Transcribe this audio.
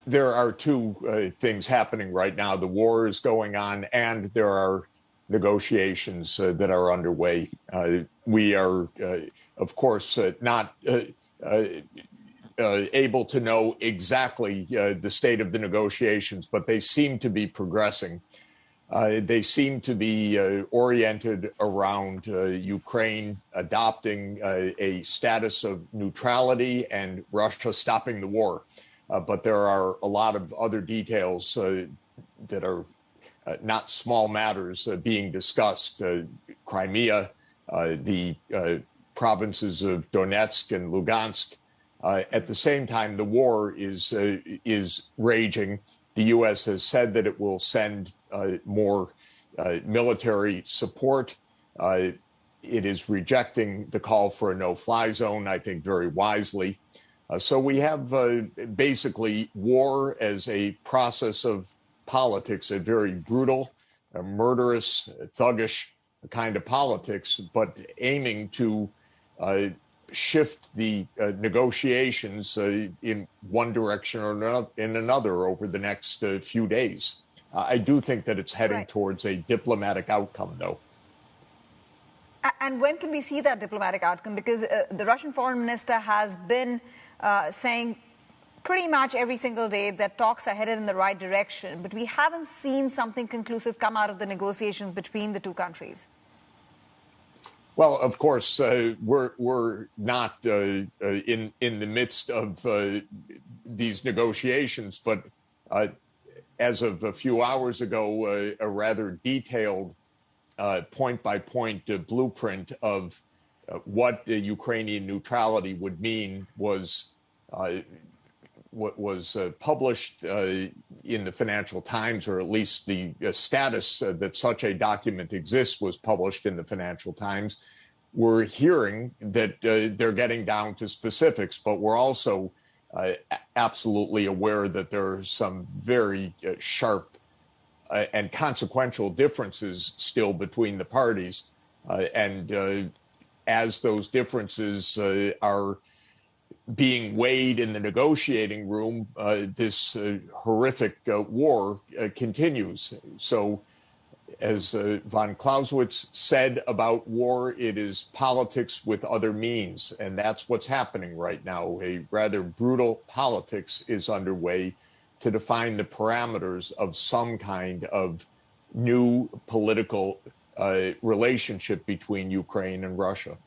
There are two things happening right now. The war is going on, and there are negotiations that are underway. We are, of course, not able to know exactly the state of the negotiations, but they seem to be progressing. They seem to be oriented around Ukraine adopting a status of neutrality and Russia stopping the war. But there are a lot of other details that are not small matters being discussed. Crimea, the provinces of Donetsk and Lugansk. At the same time, the war is raging. The U.S. has said that it will send more military support. It is rejecting the call for a no-fly zone, I think very wisely. So we have basically war as a process of politics, a very brutal, murderous, thuggish kind of politics, but aiming to shift the negotiations in one direction or in another over the next few days. I do think that it's heading towards a diplomatic outcome, though. And when can we see that diplomatic outcome? Because the Russian foreign minister has been saying pretty much every single day that talks are headed in the right direction, but we haven't seen something conclusive come out of the negotiations between the two countries. Well, of course, we're not in the midst of these negotiations, but as of a few hours ago, a rather detailed point-by-point blueprint of what Ukrainian neutrality would mean was published in the Financial Times, or at least the status that such a document exists was published in the Financial Times. We're hearing that they're getting down to specifics, but we're also absolutely aware that there are some very sharp and consequential differences still between the parties. And as those differences are being weighed in the negotiating room, this horrific war continues. So, as von Clausewitz said about war, it is politics with other means. And that's what's happening right now. A rather brutal politics is underway to define the parameters of some kind of new political relationship between Ukraine and Russia.